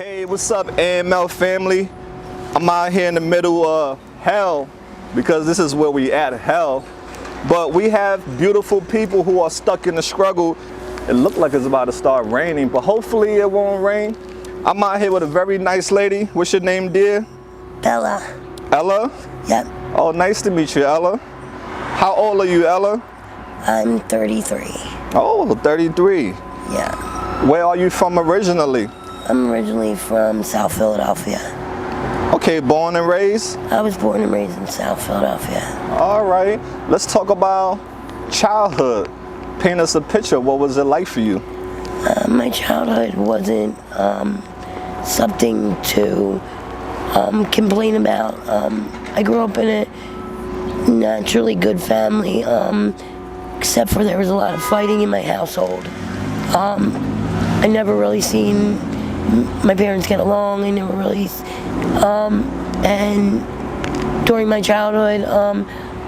Hey, what's up, AML family? I'm out here in the middle of hell because this is where we at, hell. But we have beautiful people who are stuck in the struggle. It looked like it's about to start raining, but hopefully it won't rain. I'm out here with a very nice lady. What's your name, dear? Ella. Ella? Yep. Oh, nice to meet you, Ella. How old are you, Ella? I'm 33. Oh, 33. Yeah. Where are you from originally? I'm originally from South Philadelphia. Okay, born and raised? I was born and raised in South Philadelphia. All right, let's talk about childhood. Paint us a picture. What was it like for you? My childhood wasn't something to complain about. I grew up in a naturally good family, except for there was a lot of fighting in my household. I never really seen my parents get along. I never really, and during my childhood,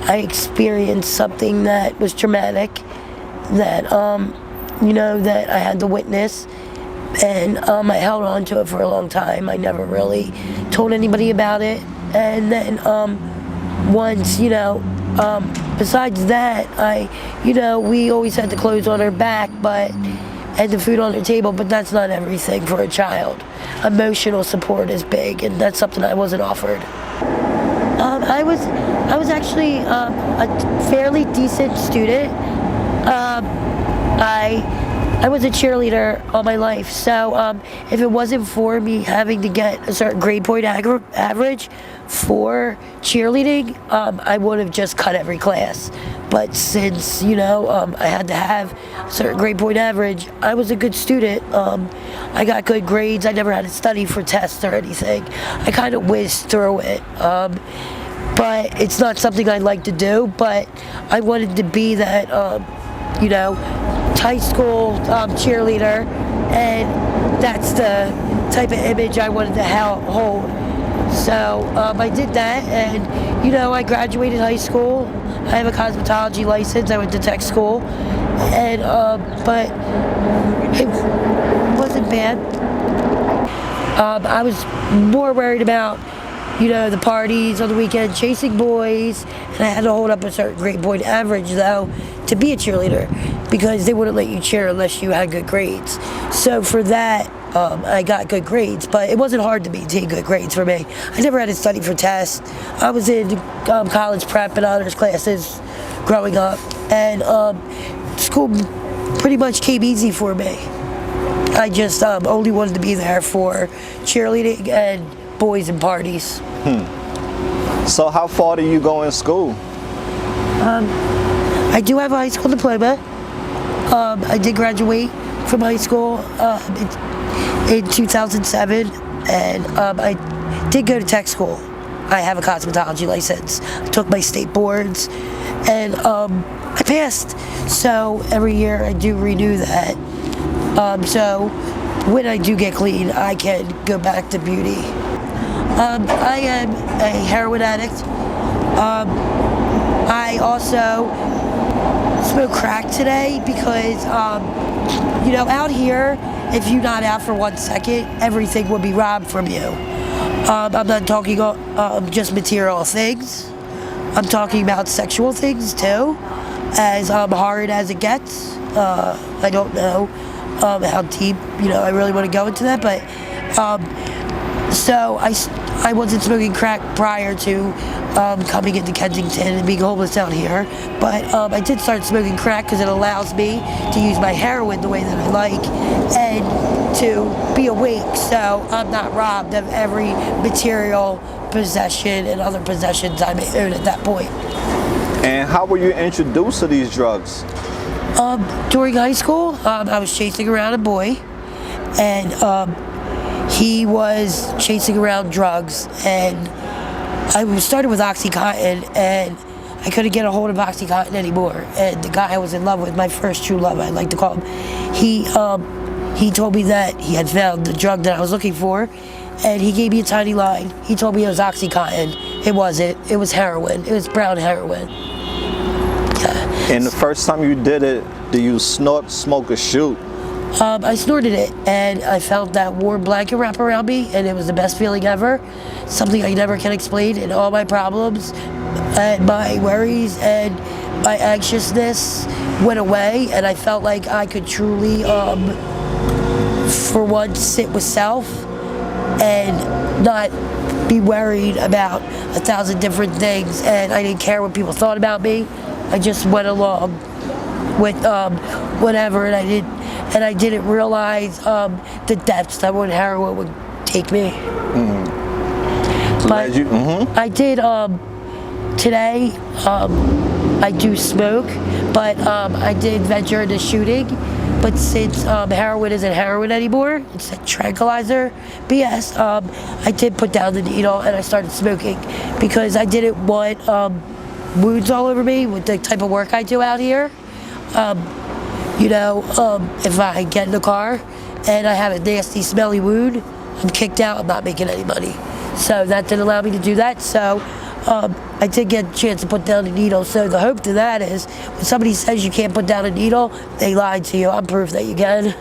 I experienced something that was traumatic, that that I had to witness, and I held on to it for a long time. I never really told anybody about it, and then once, besides that, we always had the clothes on our back, and the food on the table, but that's not everything for a child. Emotional support is big, and that's something I wasn't offered. I was actually a fairly decent student. I was a cheerleader all my life, so if it wasn't for me having to get a certain grade point average for cheerleading, I would have just cut every class. But since, I had to have a certain grade point average, I was a good student. I got good grades. I never had to study for tests or anything. I kind of whizzed through it. But it's not something I like to do, but I wanted to be that, high school cheerleader, and that's the type of image I wanted to hold. So I did that, and I graduated high school. I have a cosmetology license. I went to tech school, and but it wasn't bad. I was more worried about the parties on the weekend, chasing boys, and I had to hold up a certain grade point average though to be a cheerleader, because they wouldn't let you cheer unless you had good grades. So for that, I got good grades, but it wasn't hard to maintain good grades for me. I never had to study for tests. I was in college prep and honors classes growing up, and school pretty much came easy for me. I just only wanted to be there for cheerleading and boys and parties. So how far do you go in school? I do have a high school diploma. I did graduate from high school in 2007, and I did go to tech school. I have a cosmetology license. I took my state boards, and I passed. So every year I do renew that. So when I do get clean, I can go back to beauty. I am a heroin addict. I also smoke crack today because, out here, if you're not out for 1 second, everything will be robbed from you. I'm not talking just material things. I'm talking about sexual things too, as hard as it gets. I don't know how deep, I really want to go into that, but so I wasn't smoking crack prior to coming into Kensington and being homeless out here, but I did start smoking crack because it allows me to use my heroin the way that I like and to be awake, so I'm not robbed of every material possession and other possessions I may own at that point. And how were you introduced to these drugs? During high school, I was chasing around a boy, and he was chasing around drugs, and I started with OxyContin, and I couldn't get a hold of OxyContin anymore. And the guy I was in love with, my first true love, I like to call him, he told me that he had found the drug that I was looking for, and he gave me a tiny line. He told me it was OxyContin. It wasn't. It was heroin. It was brown heroin. Yeah. And the first time you did it, do you snort, smoke, or shoot? I snorted it, and I felt that warm blanket wrap around me, and it was the best feeling ever. Something I never can explain, and all my problems and my worries and my anxiousness went away, and I felt like I could truly, for once, sit with self and not be worried about 1,000 different things, and I didn't care what people thought about me. I just went along with whatever, and I didn't realize the depths that what heroin would take me. But I did today. I do smoke, but I did venture into shooting. But since heroin isn't heroin anymore, it's a tranquilizer BS, I did put down the needle and I started smoking because I didn't want wounds all over me with the type of work I do out here. If I get in the car and I have a nasty, smelly wound, I'm kicked out, I'm not making any money. So that didn't allow me to do that. So I did get a chance to put down a needle. So the hope to that is when somebody says you can't put down a needle, they lied to you. I'm proof that you can.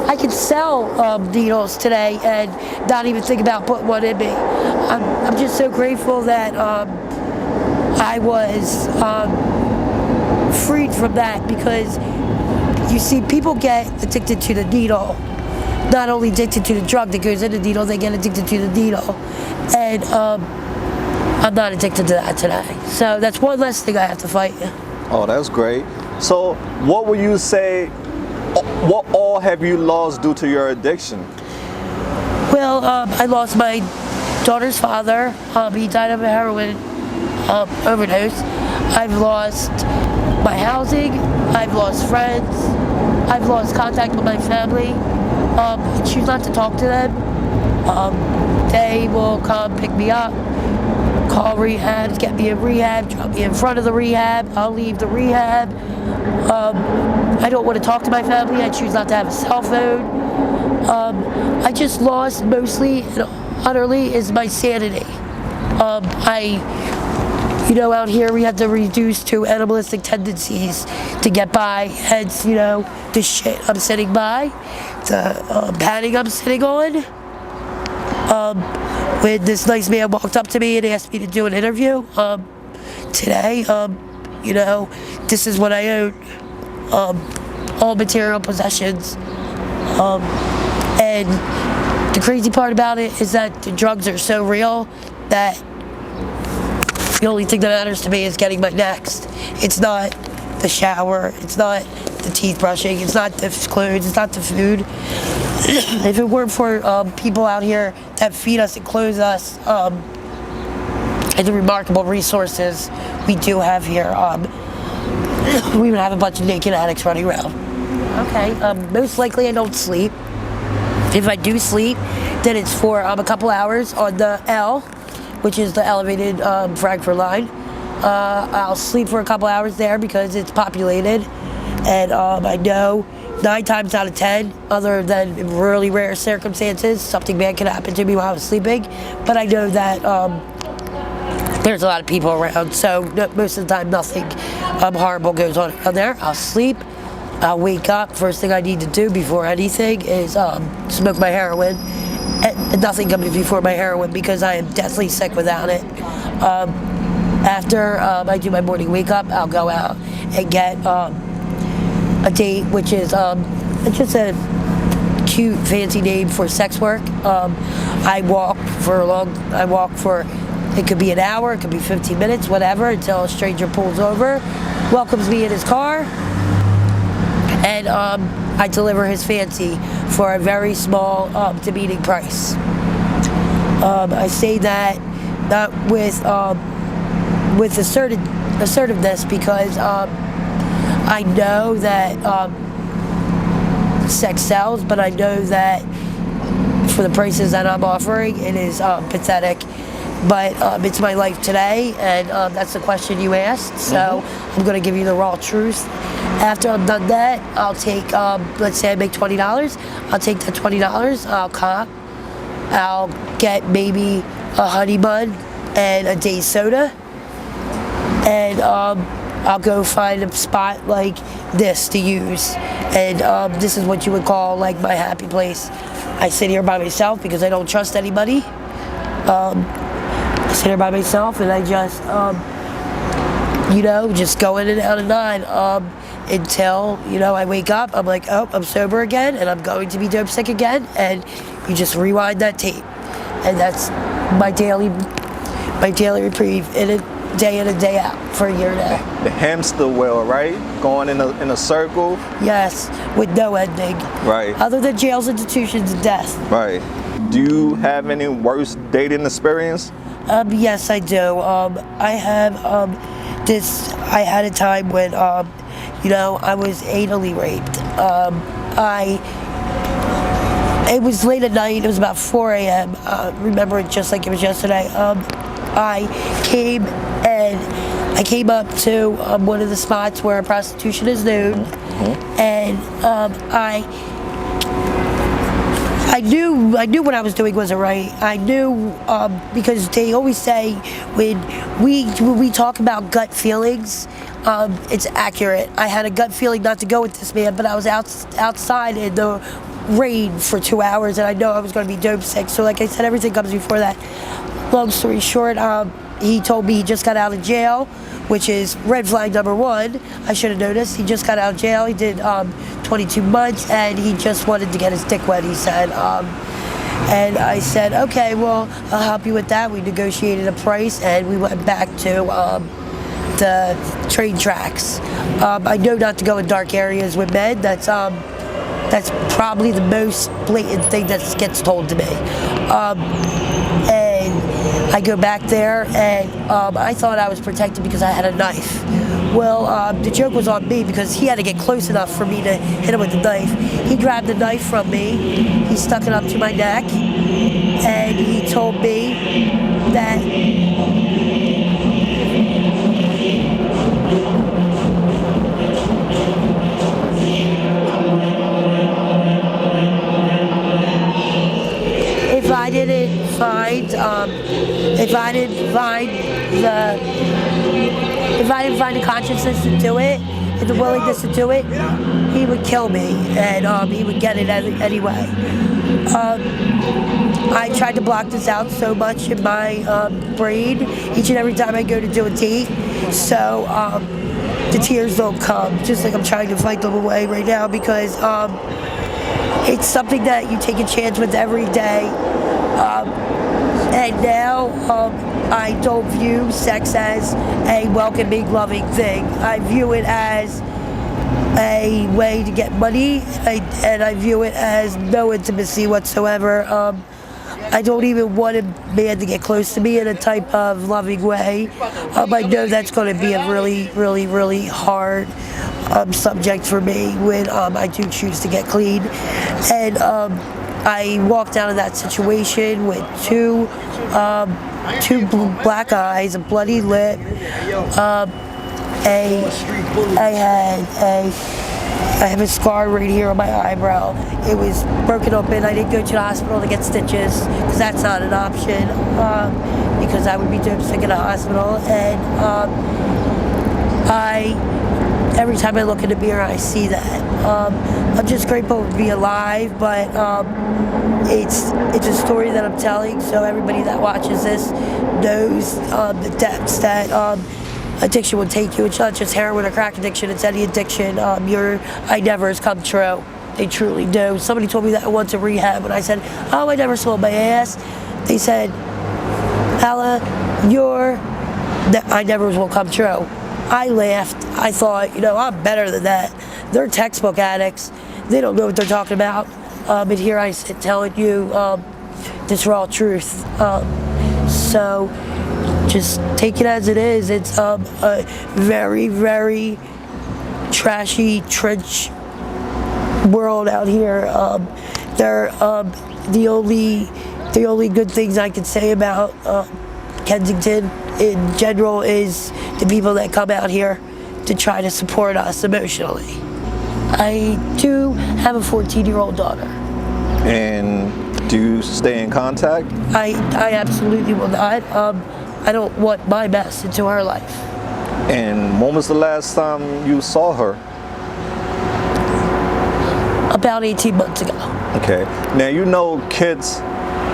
I can sell needles today and not even think about putting one in me. I'm just so grateful that I was freed from that, because you see, people get addicted to the needle. Not only addicted to the drug that goes in the needle, they get addicted to the needle. And I'm not addicted to that today. So that's one less thing I have to fight. Oh, that's great. So what would you say, what all have you lost due to your addiction? Well, I lost my daughter's father. He died of a heroin overdose. I've lost my housing. I've lost friends. I've lost contact with my family. I choose not to talk to them. They will come pick me up, call rehab, get me in rehab, drop me in front of the rehab. I'll leave the rehab. I don't want to talk to my family. I choose not to have a cell phone. I just lost mostly and utterly is my sanity. Out here we have to reduce to animalistic tendencies to get by. Hence, the shit I'm sitting by, the padding I'm sitting on. When this nice man walked up to me and asked me to do an interview today, this is what I own, all material possessions. And the crazy part about it is that the drugs are so real that the only thing that matters to me is getting my next. It's not the shower, it's not the teeth brushing, it's not the clothes, it's not the food. If it weren't for people out here that feed us and clothe us, and the remarkable resources we do have here, we would have a bunch of naked addicts running around. Okay, most likely I don't sleep. If I do sleep, then it's for a couple hours on the L, which is the elevated Frankfurt line. I'll sleep for a couple hours there because it's populated, and I know 9 times out of 10, other than in really rare circumstances, something bad can happen to me while I was sleeping, but I know that there's a lot of people around, so most of the time nothing horrible goes on around there. I'll sleep, I'll wake up, first thing I need to do before anything is smoke my heroin. And nothing comes before my heroin because I am deathly sick without it. After I do my morning wake up, I'll go out and get a date, which is just a cute, fancy name for sex work. I walk for, it could be an hour, it could be 15 minutes, whatever, until a stranger pulls over, welcomes me in his car, and I deliver his fancy for a very small, demeaning price. I say that not with assertiveness because I know that sex sells, but I know that for the prices that I'm offering, it is pathetic. But it's my life today, and that's the question you asked, so I'm going to give you the raw truth. After I'm done that, I'll take, let's say I make $20, I'll take that $20, I'll cop, I'll get maybe a honey bun and a day's soda, and I'll go find a spot like this to use, and this is what you would call like my happy place. I sit here by myself because I don't trust anybody. I sit here by myself and I just, just go in and out of 9 until, I wake up. I'm like, oh, I'm sober again and I'm going to be dope sick again. And you just rewind that tape. And that's my daily reprieve in a day in and day out for a year now. The hamster wheel, right? Going in a circle. Yes, with no ending. Right. Other than jails, institutions, and death. Right. Do you have any worst dating experience? Yes, I do. I have I had a time when, I was anally raped. It was late at night. It was about 4 a.m. Remember it just like it was yesterday. I came up to one of the spots where prostitution is known, and I knew what I was doing wasn't right. I knew because they always say when we talk about gut feelings, it's accurate. I had a gut feeling not to go with this man, but I was outside in the rain for 2 hours, and I know I was going to be dope sick. So, like I said, everything comes before that. Long story short, he told me he just got out of jail, which is red flag number 1. I should have noticed. He just got out of jail. He did 22 months, and he just wanted to get his dick wet, he said. And I said, okay, well, I'll help you with that. We negotiated a price, and we went back to the train tracks. I know not to go in dark areas with men. That's probably the most blatant thing that gets told to me. And I go back there, and I thought I was protected because I had a knife. Well, the joke was on me because he had to get close enough for me to hit him with the knife. He grabbed the knife from me, he stuck it up to my neck, and he told me that if I didn't find the consciousness to do it and the willingness to do it, he would kill me, and he would get it anyway. I tried to block this out so much in my brain each and every time I go to do a date, so the tears don't come, just like I'm trying to fight them away right now, because it's something that you take a chance with every day. And now I don't view sex as a welcoming, loving thing. I view it as a way to get money, and I view it as no intimacy whatsoever. I don't even want a man to get close to me in a type of loving way. I know that's going to be a really, really, really hard subject for me when I do choose to get clean. And I walked out of that situation with two black eyes, a bloody lip. I have a scar right here on my eyebrow. It was broken open. I didn't go to the hospital to get stitches because that's not an option, because I would be dope sick in a hospital. And every time I look in the mirror, I see that. I'm just grateful to be alive, but it's a story that I'm telling, so everybody that watches this knows the depths that addiction will take you. It's not just heroin or crack addiction, it's any addiction. Your I nevers come true. They truly do. Somebody told me that once in rehab, and I said, oh, I never sold my ass. They said, Ella, your I nevers will come true. I laughed. I thought, I'm better than that. They're textbook addicts. They don't know what they're talking about. And here I sit telling you this raw truth. So just take it as it is. It's a very, very trashy trench world out here. The only good things I can say about Kensington in general is the people that come out here to try to support us emotionally. I do have a 14-year-old daughter. And do you stay in contact? I absolutely will not. I don't want my mess into her life. And when was the last time you saw her? about 18 months ago. Okay. Now, you know,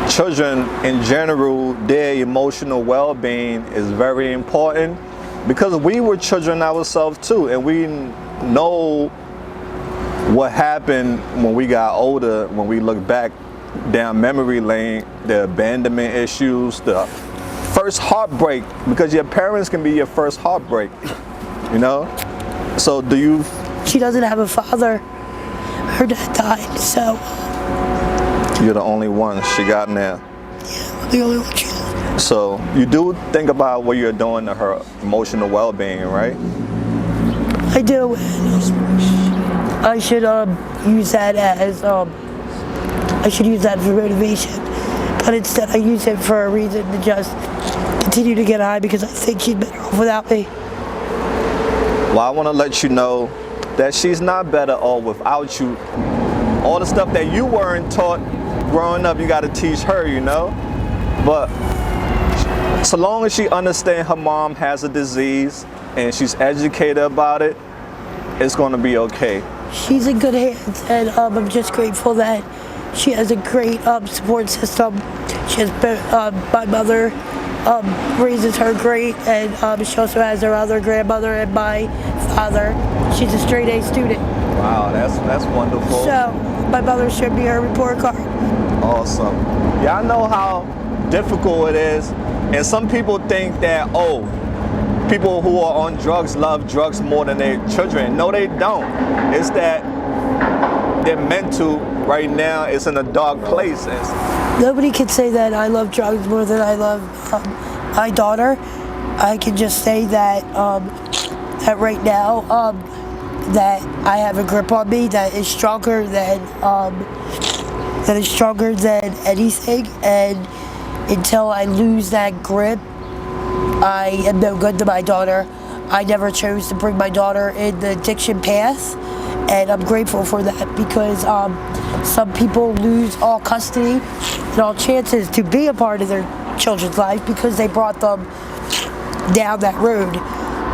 children in general, their emotional well-being is very important because we were children ourselves too, and we know what happened when we got older, when we look back down memory lane, the abandonment issues, the first heartbreak, because your parents can be your first heartbreak, you know? So do you... She doesn't have a father. Her dad died, so... You're the only one she got now. Yeah, I'm the only one she has. So you do think about what you're doing to her emotional well-being, right? I do. I should use that as for motivation, but instead I use it for a reason to just continue to get high because I think she's better off without me. Well, I want to let you know that she's not better off without you. All the stuff that you weren't taught growing up, you got to teach her, you know? But so long as she understands her mom has a disease and she's educated about it, it's going to be okay. She's in good hands, and I'm just grateful that she has a great support system. She has my mother raises her great, and she also has her other grandmother and my father. She's a straight A student. Wow, that's wonderful. So my mother showed me her report card. Awesome. Yeah, I know how difficult it is, and some people think that, oh, people who are on drugs love drugs more than their children. No, they don't. It's that their mental right now is in a dark place. Nobody can say that I love drugs more than I love my daughter. I can just say that that right now that I have a grip on me that is stronger than anything, and until I lose that grip, I am no good to my daughter. I never chose to bring my daughter in the addiction path, and I'm grateful for that because some people lose all custody and all chances to be a part of their children's life because they brought them down that road.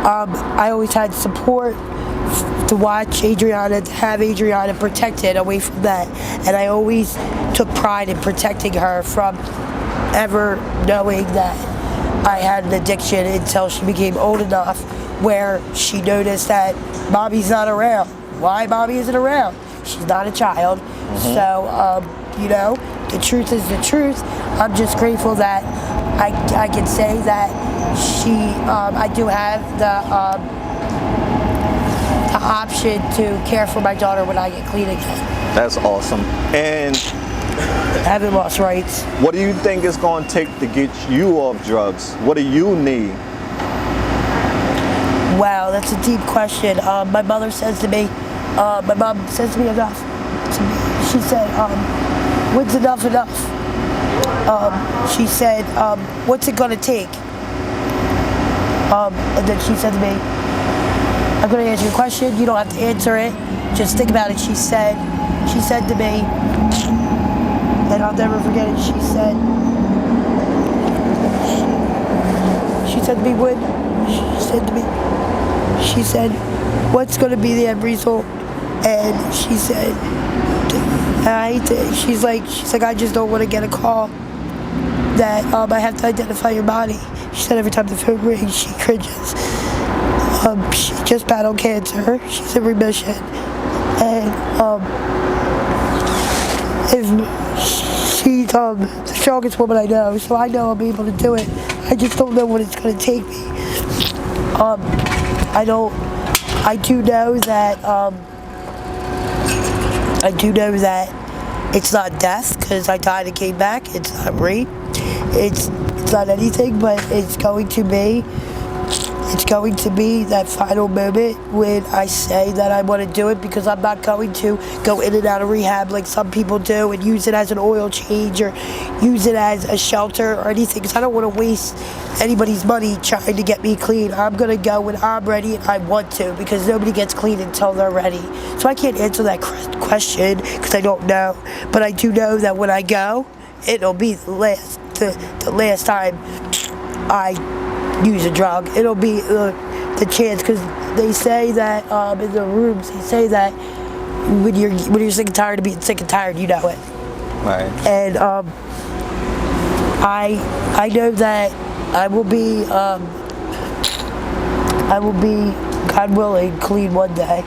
I always had support to watch Adriana, to have Adriana protected away from that, and I always took pride in protecting her from ever knowing that I had an addiction until she became old enough where she noticed that Bobby's not around. Why Bobby isn't around? She's not a child. So, you know, the truth is the truth. I'm just grateful that I can say that I do have the option to care for my daughter when I get clean again. That's awesome. And I haven't lost rights. what do you think it's going to take to get you off drugs? What do you need? Wow, that's a deep question. My mother says to me, my mom says to me enough. She said, when's enough enough? She said, what's it going to take? And then she said to me, I'm going to answer your question. You don't have to answer it. Just think about it. She said to me, and I'll never forget it. She said to me, what's going to be the end result? And she said, she's like, I just don't want to get a call that I have to identify your body. She said every time the phone rings, she cringes. She just battled cancer. She's in remission. And she's the strongest woman I know, so I know I'll be able to do it. I just don't know what it's going to take me. I do know that it's not death because I died and came back. It's not rape. It's not anything, but it's going to be that final moment when I say that I want to do it, because I'm not going to go in and out of rehab like some people do and use it as an oil change or use it as a shelter or anything, because I don't want to waste anybody's money trying to get me clean. I'm going to go when I'm ready and I want to, because nobody gets clean until they're ready. So I can't answer that question because I don't know, but I do know that when I go, it'll be the last time I use a drug. It'll be the chance, because they say that in the rooms, they say that when you're sick and tired of being sick and tired, you know it. Right. And I know that I will be God willing clean one day.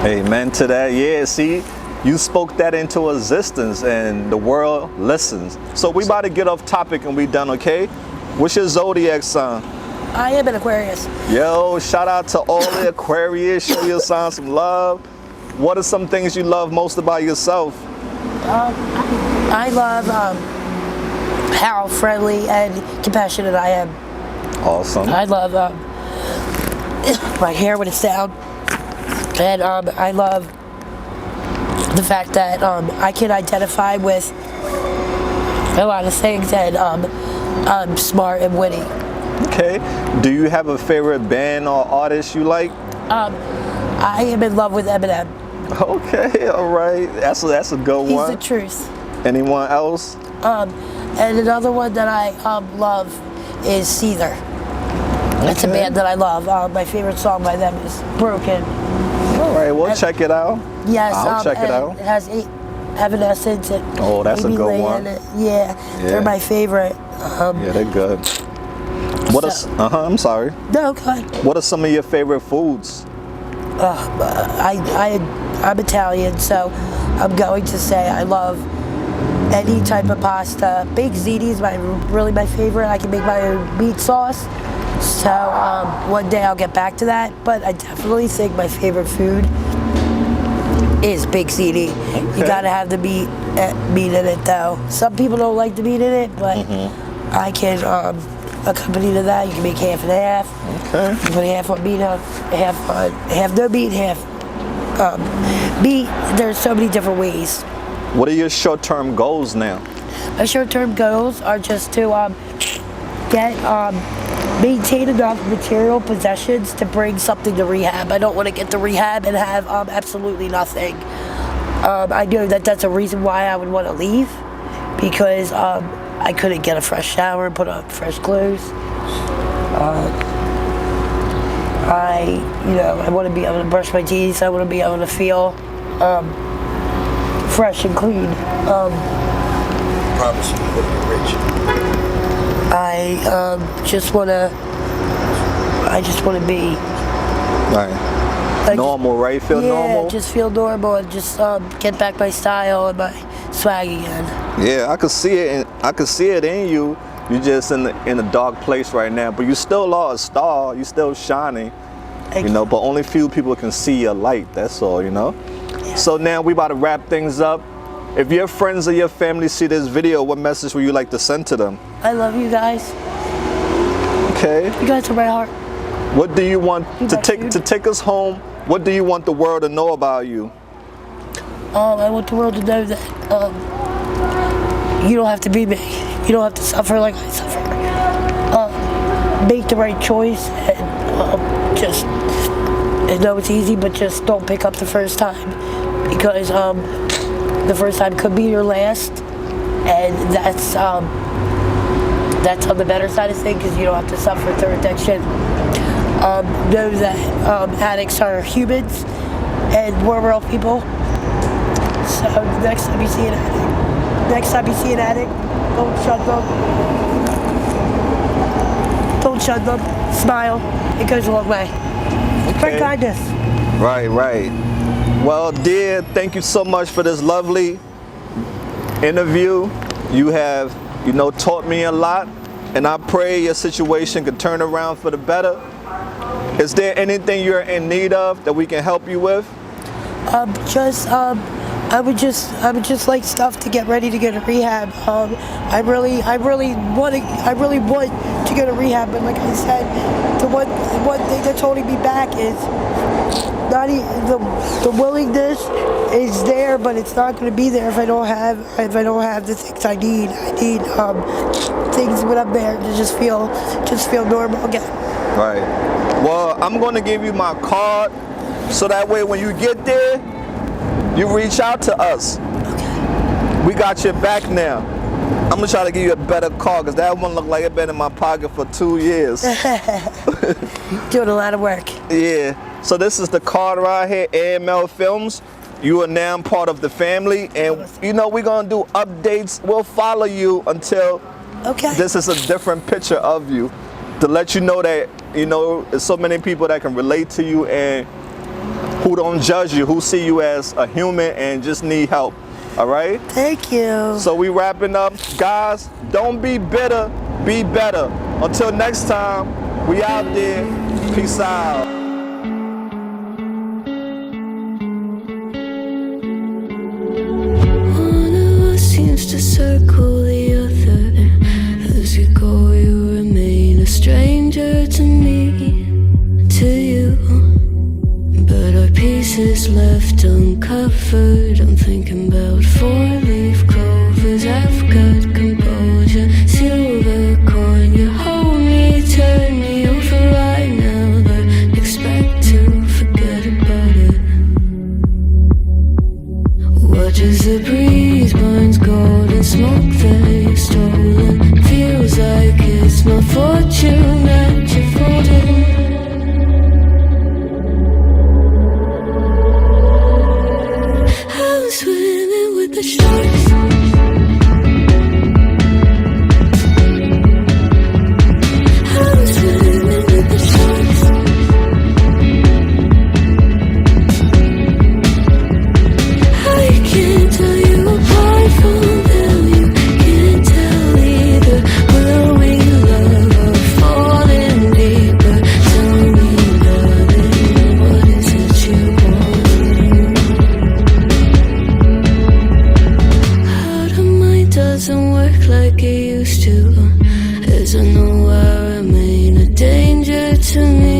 Amen to that. Yeah, see, you spoke that into existence and the world listens. So we about to get off topic and we done, okay? What's your zodiac sign? I am an Aquarius. Yo, shout out to all the Aquarius. Show your sign some love. What are some things you love most about yourself? I love how friendly and compassionate I am. Awesome. I love my hair when it's down. And I love the fact that I can identify with a lot of things, and I'm smart and witty. Okay. Do you have a favorite band or artist you like? I am in love with Eminem. Okay, all right. That's a good He's one. the truth. Anyone else? And another one that I love is Seether. It's a band that I love. My favorite song by them is Broken. All right, we'll check it out. Yes, I'll check it out. It has Evanescence and Oh, that's Amy a good Lee one. in it. Yeah, they're my favorite. Yeah, they're good. What is? I'm sorry. No, God. What are some of your favorite foods? I'm Italian, so I'm going to say I love any type of pasta. Baked ziti is really my favorite. I can make my own meat sauce. So one day I'll get back to that. But I definitely think my favorite food is baked ziti. Okay. You gotta have the meat in it though. Some people don't like the meat in it, but I can accompany to that. You can make half and half. Okay. You can put half on meat, half no meat, half meat. There's so many different ways. What are your short-term goals now? My short-term goals are just to maintain enough material possessions to bring something to rehab. I don't want to get to rehab and have absolutely nothing. I know that that's a reason why I would want to leave, because I couldn't get a fresh shower and put on fresh clothes. I want to be able to brush my teeth. I want to be able to feel fresh and clean. Promise you will be rich. I just want to be Right. Normal, right? Feel normal? Yeah, just feel normal and just get back my style and my swag again. Yeah, I could see it. I could see it in you. You're just in a dark place right now, but you still are a star. You still shining, you know. But only few people can see your light. That's all, you know. Yeah. So now we about to wrap things up. If your friends or your family see this video, what message would you like to send to them? I love you guys. Okay. You guys are my heart. What do you want to food. take us home? What do you want the world to know about you? I want the world to know that you don't have to be me. You don't have to suffer like I suffer. Make the right choice and just. I know it's easy, but just don't pick up the first time, because the first time could be your last, and that's on the better side of things, because you don't have to suffer through addiction. Know that addicts are humans and we're real people. So next time you see an addict, don't shut them. Don't shut them. Smile. It goes a long way. For kindness. Right. Well, dear, thank you so much for this lovely interview. You have, taught me a lot, and I pray your situation could turn around for the better. Is there anything you're in need of that we can help you with? I would just like stuff to get ready to go to rehab. I really want to go to rehab, but like I said, the one thing that's holding me back is not even the willingness is there, but it's not going to be there if I don't have the things I need. I need things when I'm there to just feel normal again. Right. Well, I'm going to give you my card, so that way when you get there, you reach out to us. Okay. We got your back now. I'm going to try to give you a better card, because that one looked like it been in my pocket for 2 years. Doing a lot of work. Yeah. So this is the card right here, AML Films. You are now part of the family, and you know we're gonna do updates. We'll follow you until this is a different picture of you, to let you know that there's so many people that can relate to you and who don't judge you, who see you as a human and just need help. All right? Thank you. So we wrapping up, guys. Don't be bitter, be better. Until next time, we out there. Peace out. Seems to circle the other. As you go, you remain a stranger to me, to you. But our pieces left uncovered. I'm thinking about four-leaf clovers. I've got composure. Silver coin, you hold me, turn me over right now. But expect to forget about it. Watch as the breeze burns gold and smoke that you've stolen. Feels like it's my fortune that you're folding. I'm swimming with the sharks. I'm swimming with the sharks. I can't tell you apart from them. You can't tell either. Will we love or fall in deeper? Tell me, darling, what is it you want? How the mind doesn't work like it used to, as I know I remain a danger to me.